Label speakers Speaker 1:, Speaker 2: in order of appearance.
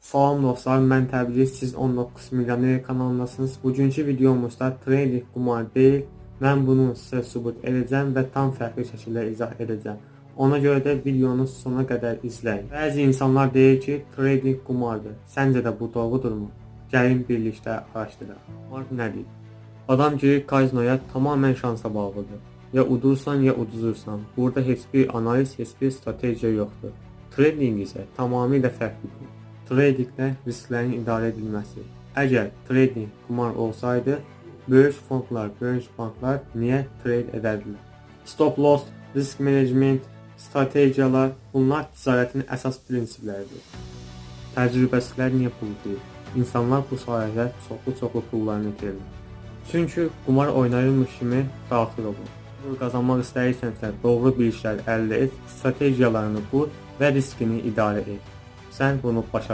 Speaker 1: Salam dostlar, mən Təbriz, siz 19 Milyoner kanalındasınız. Bugünkü videomuzda trading qumar deyil, mən bunu sizə sübut edəcəm və tam fərqli şəkildə izah edəcəm. Ona görə də videonu sonuna qədər izləyin. Bəzi insanlar deyir ki, trading qumardır. Səncə də bu doğrudurmu? Gəlin birlikdə araşdıraq. Qumar nədir? Adam girir kazinoya, tamamen şansa bağlıdır. Ya udursan ya uduzursan. Burada heç bir analiz, heç bir strategiya yoxdur. Trading isə tamamilə fərqlidir. Tradinglə risklərin idarə edilməsi. Əgər trading qumar olsaydı, böyük fondlar, böyük banklar niyə trade edərdilər? Stop loss, risk management, strategiyalar, bunlar ticarətin əsas prinsipləridir. Təcrübəsizlər niyə pul deyir? İnsanlar bu sayədə çoxlu pullarını itirirlər. Çünki qumar oynayırmış kimi daxil olun. Pul qazanmaq istəyirsənsə, doğru bir işlər əldə et, strategiyalarını qur və riskini idarə et. Sən bunu başarırsan.